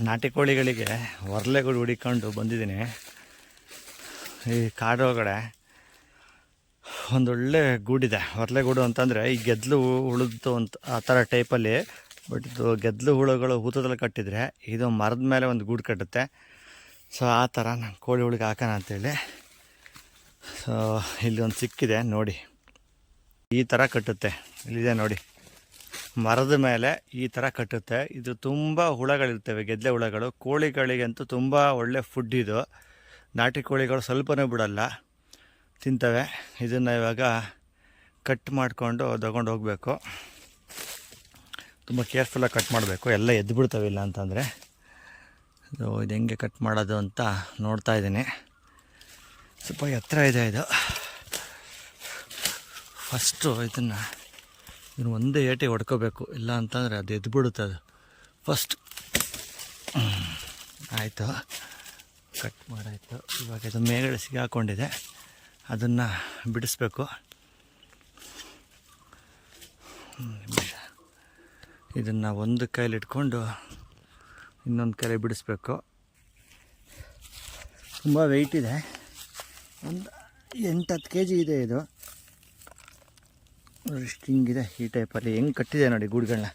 ನಾಟಿ ಕೋಳಿಗಳಿಗೆ ಹೊರಲೆಗಳು ಹುಡಿಕೊಂಡು ಬಂದಿದ್ದೀನಿ. ಈ ಕಾಡೊಳಗಡೆ ಒಂದೊಳ್ಳೆ ಗೂಡಿದೆ. ಹೊರಲೆಗೂಡು ಅಂತಂದರೆ ಈ ಗೆದ್ದಲು ಹುಳದ್ದು ಅಂತ ಆ ಥರ ಟೈಪಲ್ಲಿ. ಬಟ್ ಇದು ಗೆದ್ದಲು ಹುಳುಗಳು ಹೂತದಲ್ಲಿ ಕಟ್ಟಿದರೆ ಇದು ಮರದ ಮೇಲೆ ಒಂದು ಗೂಡು ಕಟ್ಟುತ್ತೆ. ಸೊ ಆ ಥರ ನಾನು ಕೋಳಿ ಹುಳಿಗೆ ಹಾಕೋಣ ಅಂತೇಳಿ. ಸೊ ಇಲ್ಲಿ ಒಂದು ಸಿಕ್ಕಿದೆ ನೋಡಿ, ಈ ಥರ ಕಟ್ಟುತ್ತೆ. ಇಲ್ಲಿದೆ ನೋಡಿ, ಮರದ ಮೇಲೆ ಈ ಥರ ಕಟ್ಟುತ್ತೆ. ಇದು ತುಂಬ ಹುಳಗಳಿರ್ತವೆ, ಗೆದ್ದಲೆ ಹುಳಗಳು. ಕೋಳಿಗಳಿಗಂತೂ ತುಂಬ ಒಳ್ಳೆ ಫುಡ್ ಇದು. ನಾಟಿ ಕೋಳಿಗಳು ಸ್ವಲ್ಪನೇ ಬಿಡಲ್ಲ, ತಿಂತವೆ. ಇದನ್ನು ಇವಾಗ ಕಟ್ ಮಾಡಿಕೊಂಡು ತಗೊಂಡು ಹೋಗಬೇಕು. ತುಂಬ ಕೇರ್ಫುಲ್ಲಾಗಿ ಕಟ್ ಮಾಡಬೇಕು, ಎಲ್ಲ ಎದ್ದು ಬಿಡ್ತವೆ ಇಲ್ಲ ಅಂತಂದರೆ. ಇದು ಹೆಂಗೆ ಕಟ್ ಮಾಡೋದು ಅಂತ ನೋಡ್ತಾ ಇದ್ದೀನಿ. ಸ್ವಲ್ಪ ಎತ್ತರ ಇದೆ ಇದು. ಫಸ್ಟು ಇದನ್ನು ಒಂದೇ ಏಟಿ ಹೊಡ್ಕೋಬೇಕು, ಇಲ್ಲ ಅಂತಂದರೆ ಅದು ಎದ್ದು ಬಿಡುತ್ತೆ ಅದು ಫಸ್ಟ್. ಆಯಿತು, ಕಟ್ ಮಾಡಾಯಿತು. ಇವಾಗ ಇದು ಮೇಲ್ಗಡೆ ಸಿಗಾಕೊಂಡಿದೆ, ಅದನ್ನು ಬಿಡಿಸ್ಬೇಕು. ಇದನ್ನು ಒಂದು ಕೈಲಿ ಇಟ್ಕೊಂಡು ಇನ್ನೊಂದು ಕೈಲಿ ಬಿಡಿಸ್ಬೇಕು. ತುಂಬ ವೆಯ್ಟ್ ಇದೆ, ಒಂದು 8-10 kg ಇದೆ ಇದು. ಇಷ್ಟು ಹಿಂಗಿದೆ ಈ ಟೈಪಲ್ಲಿ. ಹೆಂಗೆ ಕಟ್ಟಿದೆ ನೋಡಿ ಗೂಡುಗಳನ್ನ.